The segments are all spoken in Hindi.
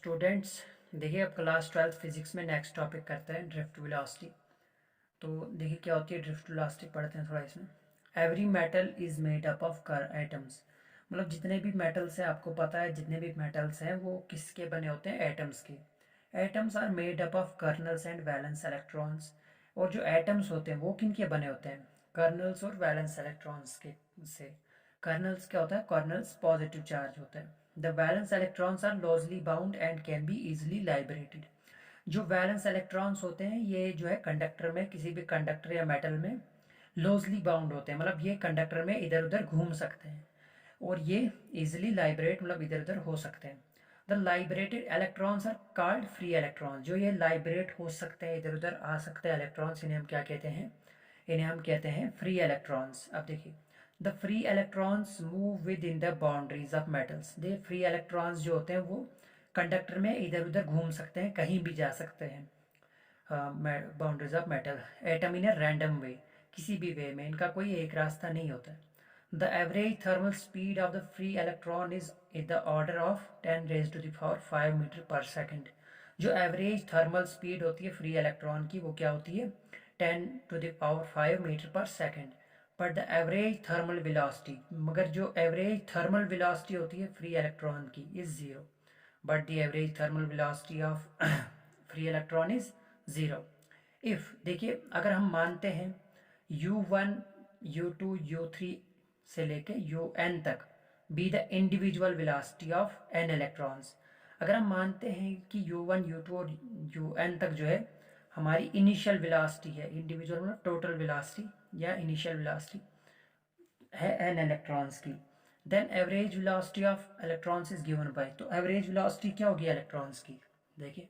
स्टूडेंट्स, देखिए अब क्लास 12th फिजिक्स में नेक्स्ट टॉपिक करते हैं ड्रिफ्ट वेलोसिटी। तो देखिए क्या होती है ड्रिफ्ट वेलोसिटी, पढ़ते हैं थोड़ा इसमें। Every metal is made up of atoms, मतलब जितने भी मेटल्स हैं, आपको पता है जितने भी मेटल्स हैं वो किसके बने होते हैं? एटम्स के। Atoms are made up of kernels and valence electrons. और जो एटम्स होते हैं वो किन के बने होते हैं? कर्नल्स और वैलेंस इलेक्ट्रॉन्स के से। कर्नल्स क्या होता है? कर्नल्स पॉजिटिव चार्ज होता है। The valence electrons are loosely bound and can be easily liberated. जो वैलेंस इलेक्ट्रॉन्स होते हैं ये जो है कंडक्टर में, किसी भी कंडक्टर या मेटल में लॉजली बाउंड होते हैं, मतलब ये कंडक्टर में इधर उधर घूम सकते हैं और ये इजिली लाइब्रेट, मतलब इधर उधर हो सकते हैं। The liberated electrons are called free electrons. जो ये लाइब्रेट हो सकते हैं, इधर उधर आ सकते हैं इलेक्ट्रॉन्स, इन्हें हम क्या कहते हैं? इन्हें हम कहते हैं फ्री इलेक्ट्रॉन्स। अब देखिए, the free electrons move with in the boundaries of metals. They free electrons जो होते हैं वो कंडक्टर में इधर उधर घूम सकते हैं, कहीं भी जा सकते हैं boundaries of metal. Atom in a random वे, किसी भी वे में, इनका कोई एक रास्ता नहीं होता है। The average thermal speed of the free electron is in the order of 10 raise to the power 5 metre per second. जो एवरेज थर्मल स्पीड होती है फ्री इलेक्ट्रॉन की वो क्या होती है? 10 to the power 5 metre per second. But the average thermal velocity, मगर जो एवरेज थर्मल वेलोसिटी होती है फ्री इलेक्ट्रॉन की is zero. But the average thermal velocity of free electron is zero. If, देखिए अगर हम मानते हैं u1 u2 u3 से लेके un तक be the individual velocity of n electrons. अगर हम मानते हैं कि u1 u2 और un तक जो है हमारी इनिशियल वेलोसिटी है, इंडिविजुअल मतलब टोटल वेलोसिटी या इनिशियल वेलोसिटी है n इलेक्ट्रॉन्स की, then average velocity of electrons is given by. तो एवरेज वेलोसिटी क्या होगी इलेक्ट्रॉन्स की? देखिए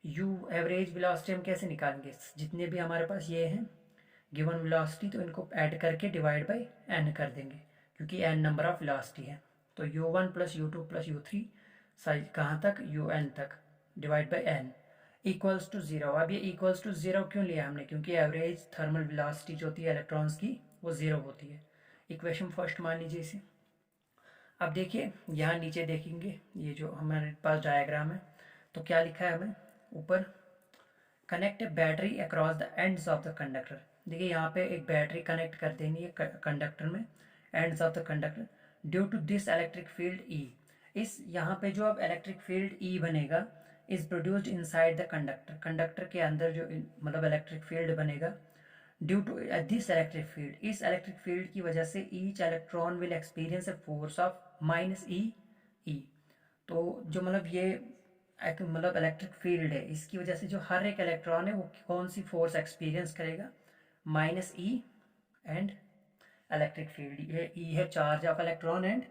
u एवरेज वेलोसिटी हम कैसे निकालेंगे? जितने भी हमारे पास ये हैं गिवन वेलोसिटी, तो इनको ऐड करके डिवाइड बाय n कर देंगे, क्योंकि n नंबर ऑफ वेलोसिटी है। तो u1 plus u2 plus u3 size कहाँ तक? un तक, divide by n equals to zero. अब ये इक्वल्स टू जीरो क्यों लिया हमने? क्योंकि एवरेज थर्मल वेलोसिटी जो होती है इलेक्ट्रॉन्स की वो जीरो होती है। इक्वेशन फर्स्ट मान लीजिए इसे। अब देखिए यहाँ नीचे देखेंगे, ये जो हमारे पास डायग्राम है, तो क्या लिखा है हमें ऊपर? Connect A battery across the ends of the conductor. देखिए यहाँ पे एक बैटरी कनेक्ट कर देनी है कंडक्टर में, ends of the conductor. Due to this electric field E, इस यहाँ पे जो अब इलेक्ट्रिक फील्ड ई बनेगा is produced inside the conductor. Conductor के अंदर जो मतलब इलेक्ट्रिक फील्ड बनेगा due to this electric field, इस इलेक्ट्रिक फील्ड की वजह से each electron will experience a force of minus e e. तो जो मतलब ये मतलब इलेक्ट्रिक फील्ड है, इसकी वजह से जो हर एक इलेक्ट्रॉन है वो कौन सी फोर्स एक्सपीरियंस करेगा? Minus E and electric field. ये ई है चार्ज ऑफ इलेक्ट्रॉन एंड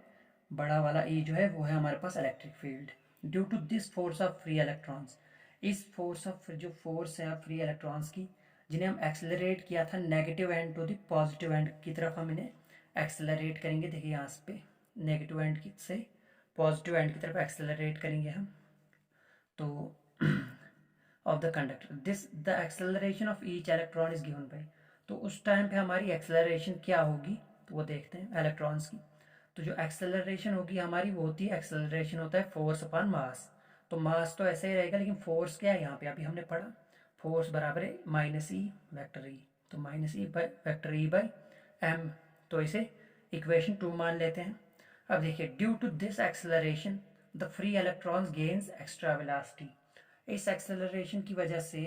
बड़ा वाला ई जो है वो है हमारे पास electric field. Due to this force of free electrons, इस फोर्स ऑफ जो फोर्स है फ्री इलेक्ट्रॉन्स की, जिन्हें हम एक्सेलरेट किया था negative end to the positive end की तरफ, हम इन्हें एक्सेलरेट करेंगे। देखिए यहाँ पे नेगेटिव एंड से पॉजिटिव एंड की तरफ एक्सेलरेट करेंगे हम। तो of the conductor this the acceleration of each electron is given by. तो उस टाइम पे हमारी एक्सेलरेशन क्या होगी तो वो देखते हैं इलेक्ट्रॉन्स की। तो जो एक्सेलरेशन होगी हमारी वो होती है, एक्सेलरेशन होता है फोर्स अपॉन मास। तो मास तो ऐसे ही रहेगा, लेकिन फोर्स क्या है यहाँ पे अभी हमने पढ़ा, फोर्स बराबर है माइनस ई वेक्टर ई। तो minus e by vector E by m. तो इसे इक्वेशन 2 मान लेते हैं। अब देखिए due to this acceleration the free electrons gains extra velocity. इस एक्सेलरेशन की वजह से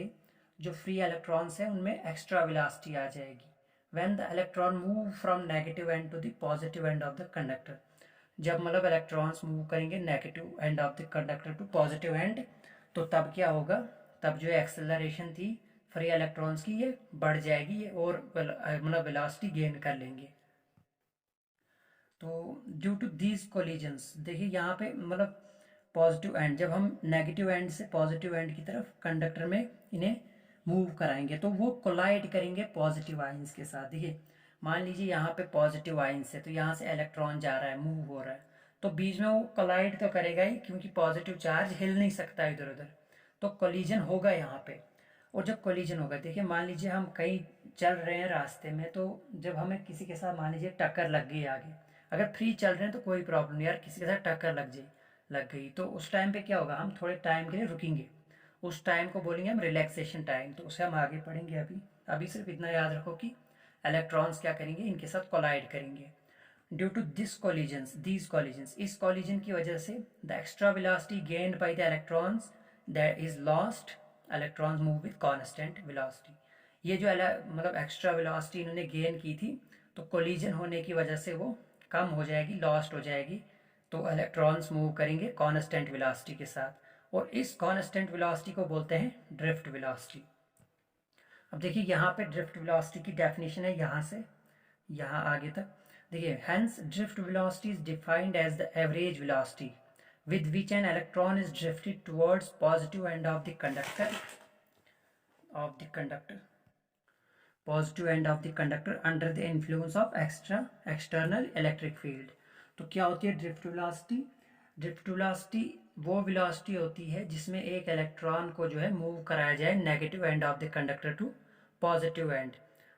जो फ्री इलेक्ट्रॉन्स हैं उनमें एक्स्ट्रा वेलोसिटी आ जाएगी। When the electron move from negative end to the positive end of the conductor, जब मतलब इलेक्ट्रॉन्स मूव करेंगे negative end of the conductor to positive end, तो तब क्या होगा? तब जो एक्सेलरेशन थी फ्री इलेक्ट्रॉन्स की ये बढ़ जाएगी, ये और मतलब वेलोसिटी गेन कर लेंगे। तो ड्यू टू दीज कोलिजन्स, देखिए यहाँ पे मतलब पॉजिटिव एंड, जब हम नेगेटिव एंड से पॉजिटिव एंड की तरफ कंडक्टर में इन्हें मूव कराएंगे तो वो कोलाइड करेंगे पॉजिटिव आइंस के साथ। देखिए मान लीजिए यहाँ पे पॉजिटिव आइंस है, तो यहाँ से इलेक्ट्रॉन जा रहा है, मूव हो रहा है, तो बीच में वो कोलाइड तो करेगा ही, क्योंकि पॉजिटिव चार्ज हिल नहीं सकता इधर उधर, तो कोलिजन होगा यहाँ पे। और जब कोलिजन होगा, देखिए मान लीजिए हम कहीं चल रहे हैं रास्ते में, तो जब हमें किसी के साथ मान लीजिए टक्कर लग गई आगे, अगर फ्री चल रहे हैं तो कोई प्रॉब्लम नहीं यार, किसी के साथ टक्कर लग जाए, लग गई, तो उस टाइम पे क्या होगा, हम थोड़े टाइम के लिए रुकेंगे, उस टाइम को बोलेंगे हम रिलैक्सेशन टाइम। तो उसे हम आगे पढ़ेंगे। अभी अभी सिर्फ इतना याद रखो कि इलेक्ट्रॉन्स क्या करेंगे, इनके साथ कोलाइड करेंगे। ड्यू टू दीज कॉलिजन्स, इस कॉलिजन की वजह से the extra velocity gained by the electrons that is lost, electrons move with constant velocity. ये जो मतलब एक्स्ट्रा वेलोसिटी इन्होंने गेन की थी, तो कोलिजन होने की वजह से वो कम हो जाएगी, लॉस्ट हो जाएगी, तो इलेक्ट्रॉन्स मूव करेंगे कांस्टेंट वेलोसिटी के साथ, और इस कांस्टेंट वेलोसिटी को बोलते हैं ड्रिफ्ट वेलोसिटी। अब देखिए यहाँ पे ड्रिफ्ट वेलोसिटी की डेफिनेशन है, यहाँ से यहाँ आगे तक देखिए, hence drift velocity is defined as the average velocity with which an electron is drifted towards positive end of the conductor under the influence of external electric field। तो क्या होती है ड्रिफ्ट वेलोसिटी? ड्रिफ्ट वेलोसिटी वो वेलोसिटी होती है जिसमें एक इलेक्ट्रॉन को जो है मूव कराया जाए negative end of the conductor to positive end.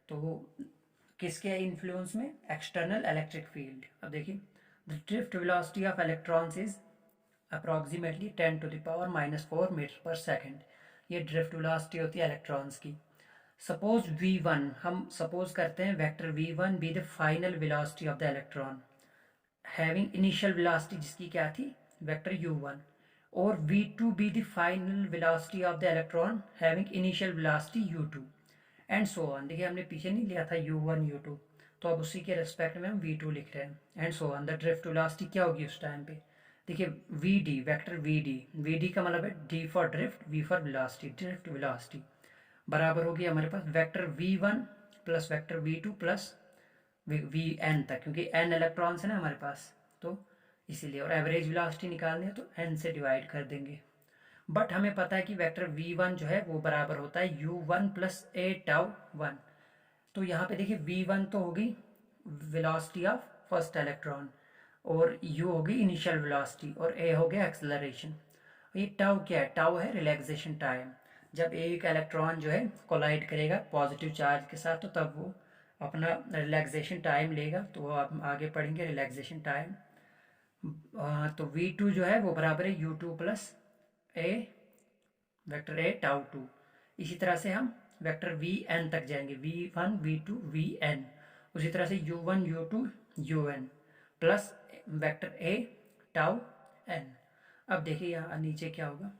तो किसके इन्फ्लुएंस में? External electric field. अब देखिए, the drift velocity of electrons is approximately 10⁻⁻⁴ metre per second. ये ड्रिफ्ट वेलोसिटी होती है इलेक्ट्रॉन्स की। सपोज v1, हम सपोज करते हैं vector v1 be the final velocity of the electron having initial velocity जिसकी क्या थी, वेक्टर u1, और v2 be the final velocity of the electron having initial velocity u2 and so on. देखिए हमने पीछे नहीं लिया था u1 u2, तो अब उसी के रिस्पेक्ट में हम v2 लिख रहे हैं and so on. The drift velocity क्या होगी उस टाइम पे? देखिए vd, वेक्टर vd का मतलब है d for drift, v for velocity, drift velocity बराबर होगी हमारे पास vector v1 plus vector v2 plus vn तक, क्योंकि n इलेक्ट्रॉन्स है ना हमारे पास, तो इसीलिए। और एवरेज वेलोसिटी निकालनी है तो n से डिवाइड कर देंगे। बट हमें पता है कि वेक्टर v1 जो है वो बराबर होता है u1 प्लस a टाउ 1। तो यहाँ पे देखिए v1 तो होगी वेलोसिटी ऑफ फर्स्ट इलेक्ट्रॉन, और u होगी इनिशियल वेलोसिटी, और a हो गया एक्सेलरेशन। ये टाउ क्या है? टाउ है रिलैक्सेशन टाइम। जब एक इलेक्ट्रॉन जो है कोलाइड करेगा पॉजिटिव चार्ज के साथ, तो तब वो अपना रिलैक्सेशन टाइम लेगा, तो वो आप आगे पढ़ेंगे रिलैक्सेशन टाइम। तो v2 जो है वो बराबर है u2 plus A vector A tau 2। इसी तरह से हम वेक्टर vn तक जाएंगे, v1 v2 vn। उसी तरह से u1 u2 un plus vector A tau n। अब देखिए यहाँ नीचे क्या होगा,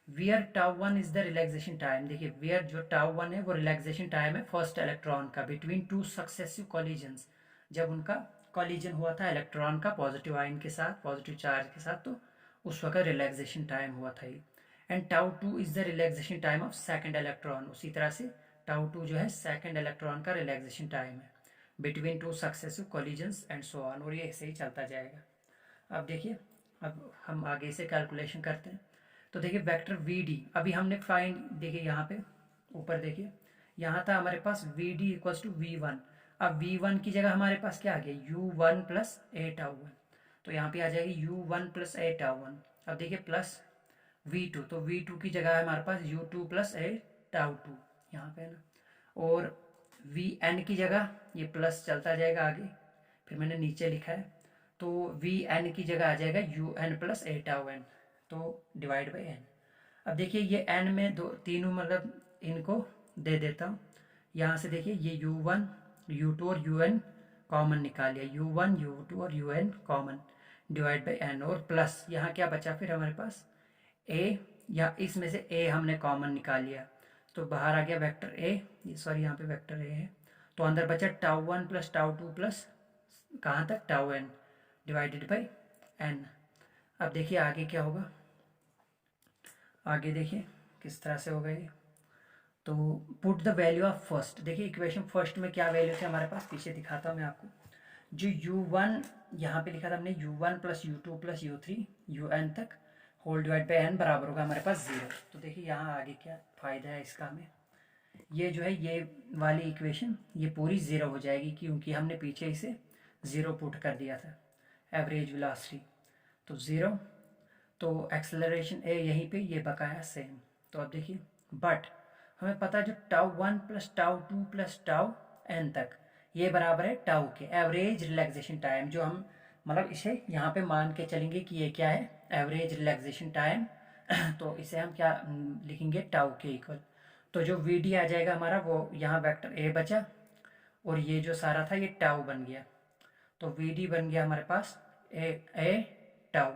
wear tau 1 is the relaxation time. देखिए वियर जो टाउ 1 है वो रिलैक्सेशन टाइम है फर्स्ट इलेक्ट्रॉन का बिटवीन टू सक्सेसिव कॉलिजन्स। जब उनका कॉलिजन हुआ था इलेक्ट्रॉन का पॉजिटिव आयन के साथ, पॉजिटिव चार्ज के साथ, तो उस वक्त रिलैक्सेशन टाइम हुआ था ये। And tau 2 is the relaxation time of second electron. उसी तरह से टाउ 2 जो है सेकंड इलेक्ट्रॉन का रिलैक्सेशन टाइम है between two successive collisions and so on, और ये ऐसे ही चलता जाएगा। अब देखिए, अब हम आगे से कैलकुलेशन करते हैं। तो देखिए वेक्टर vd अभी हमने फाइंड, देखिए यहाँ पे ऊपर देखिए, यहाँ था हमारे पास vd इक्वल्स टू v1। अब v1 की जगह हमारे पास क्या आ गया, u1 प्लस ए टाउ 1। तो यहाँ पे आ जाएगी u1 प्लस ए टाउ 1। अब देखिए प्लस v2, तो v2 की जगह है हमारे पास u2 प्लस ए टाउ 2 यहाँ पे ना, और vn की जगह ये प्लस चलता जाएगा आगे, फिर मैंने नीचे लिखा है, तो vn की जगह आ जाएगा un प्लस ए टाउ n, तो डिवाइड बाई n। अब देखिए ये n में दो तीनों मतलब इनको दे देता हूँ। यहाँ से देखिए ये u1 u2 और un कॉमन निकाल लिया, u1 u2 और un common, divide by n, और प्लस यहाँ क्या बचा फिर हमारे पास a, या इसमें से a हमने कॉमन निकाल लिया, तो बाहर आ गया वेक्टर a, सॉरी यहाँ पे वेक्टर a है, तो अंदर बचा टाउ 1 प्लस टाउ 2 प्लस कहाँ तक tau n divided by n। अब देखिए आगे क्या होगा, आगे देखिए किस तरह से होगा ये। तो put the value of first, देखिए इक्वेशन फर्स्ट में क्या वैल्यू थे हमारे पास, पीछे दिखाता हूँ मैं आपको। जो u1 यहाँ पे लिखा था हमने u1 plus u2 plus u3 un तक होल डिवाइड बाई n बराबर होगा हमारे पास 0। तो देखिए यहाँ आगे क्या फ़ायदा है इसका हमें, ये जो है ये वाली इक्वेशन ये पूरी 0 हो जाएगी, क्योंकि हमने पीछे इसे 0 पुट कर दिया था एवरेज वेलोसिटी, तो 0। तो एक्सेलरेशन ए यहीं पे ये बकाया सेम। तो अब देखिए, बट हमें पता है जो tau 1 plus tau 2 plus tau n तक ये बराबर है टाउ के एवरेज रिलैक्सेशन टाइम, जो हम मतलब इसे यहाँ पे मान के चलेंगे कि ये क्या है, एवरेज रिलैक्सेशन टाइम। तो इसे हम क्या लिखेंगे, टाउ के इक्वल। तो जो वी डी आ जाएगा हमारा, वो यहाँ वेक्टर ए बचा, और ये जो सारा था ये टाउ बन गया। तो वी डी बन गया हमारे पास ए टाउ।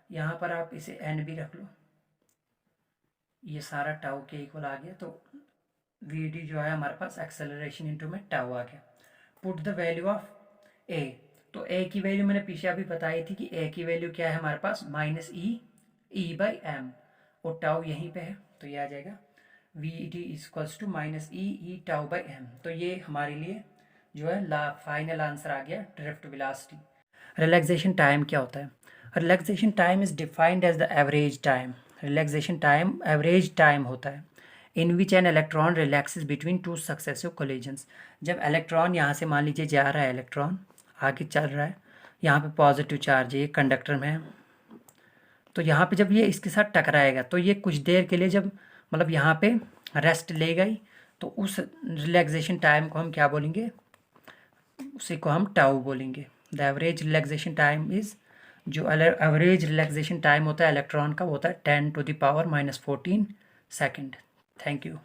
यहाँ पर आप इसे एन भी रख लो, ये सारा टाउ के इक्वल आ गया। तो वी डी जो है हमारे पास एक्सेलरेशन इनटू में टाउ आ गया। पुट द वैल्यू ऑफ ए, तो ए की वैल्यू मैंने पीछे अभी बताई थी कि ए की वैल्यू क्या है हमारे पास, माइनस ई बाई एम, और टाउ यहीं पे है, तो ये आ जाएगा v d equals to minus e tau by m. तो ये हमारे लिए जो है फाइनल आंसर आ गया ड्रिफ्ट वेलोसिटी। रिलैक्सेशन टाइम क्या होता है? Relaxation time is defined as the average time. Relaxation time average time होता है in which an electron relaxes between two successive collisions. जब इलेक्ट्रॉन यहाँ से मान लीजिए जा रहा है, इलेक्ट्रॉन आगे चल रहा है, यहाँ पे पॉजिटिव चार्ज है, ये कंडक्टर में है, तो यहाँ पे जब ये इसके साथ टकराएगा तो ये कुछ देर के लिए जब मतलब यहाँ पे रेस्ट लेगा ही, तो उस रिलैक्सेशन टाइम को हम क्या बोलेंगे, उसी को हम टाउ बोलेंगे। The average relaxation time is, जो एवरेज रिलैक्सेशन टाइम होता है इलेक्ट्रॉन का, होता है 10⁻⁻14 सेकेंड। Thank you.